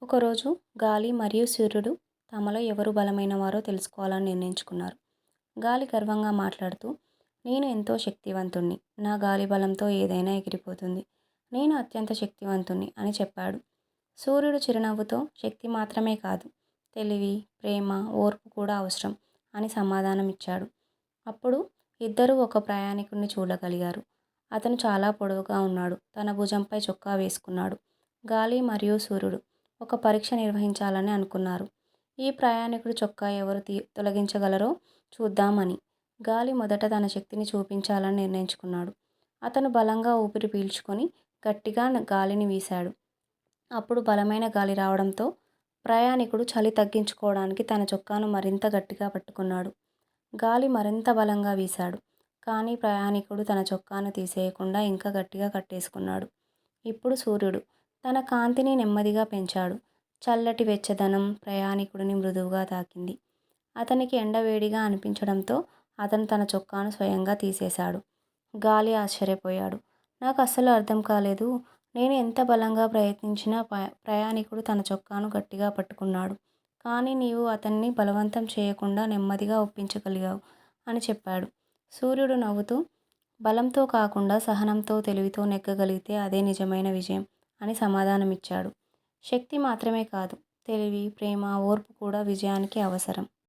ఒకరోజు గాలి మరియు సూర్యుడు తమలో ఎవరు బలమైనవారో తెలుసుకోవాలని నిర్ణయించుకున్నారు. గాలి గర్వంగా మాట్లాడుతూ, నేను ఎంతో శక్తివంతుణ్ణి. నా గాలి బలంతో ఏదైనా ఎగిరిపోతుంది. నేను అత్యంత శక్తివంతుణ్ణి అని చెప్పాడు. సూర్యుడు చిరునవ్వుతో, శక్తి మాత్రమే కాదు, తెలివి, ప్రేమ, ఓర్పు కూడా అవసరం అని సమాధానం ఇచ్చాడు. అప్పుడు ఇద్దరూ ఒక ప్రయాణికుడిని చూడగలిగారు. అతను చాలా పొడవుగా ఉన్నాడు. తన భుజంపై చొక్కా వేసుకున్నాడు. గాలి మరియు సూర్యుడు ఒక పరీక్ష నిర్వహించాలని అనుకున్నారు. ఈ ప్రయాణికుడు చొక్కా ఎవరు తొలగించగలరో చూద్దామని. గాలి మొదట తన శక్తిని చూపించాలని నిర్ణయించుకున్నాడు. అతను బలంగా ఊపిరి పీల్చుకొని గట్టిగా గాలిని వీశాడు. అప్పుడు బలమైన గాలి రావడంతో ప్రయాణికుడు చలి తగ్గించుకోవడానికి తన చొక్కాను మరింత గట్టిగా పట్టుకున్నాడు. గాలి మరింత బలంగా వీశాడు. కానీ ప్రయాణికుడు తన చొక్కాను తీసేయకుండా ఇంకా గట్టిగా కట్టేసుకున్నాడు. ఇప్పుడు సూర్యుడు తన కాంతిని నెమ్మదిగా పెంచాడు. చల్లటి వెచ్చదనం ప్రయాణికుడిని మృదువుగా తాకింది. అతనికి ఎండ వేడిగా అనిపించడంతో అతను తన చొక్కాను స్వయంగా తీసేశాడు. గాలి ఆశ్చర్యపోయాడు. నాకు అస్సలు అర్థం కాలేదు. నేను ఎంత బలంగా ప్రయత్నించినా ప్రయాణికుడు తన చొక్కాను గట్టిగా పట్టుకున్నాడు. కానీ నీవు అతన్ని బలవంతం చేయకుండా నెమ్మదిగా ఒప్పించగలిగావు అని చెప్పాడు. సూర్యుడు నవ్వుతూ, బలంతో కాకుండా సహనంతో, తెలివితో నెగ్గగలిగితే అదే నిజమైన విజయం అని సమాధానమిచ్చాడు. శక్తి మాత్రమే కాదు, తెలివి, ప్రేమ, ఓర్పు కూడా విజయానికి అవసరం.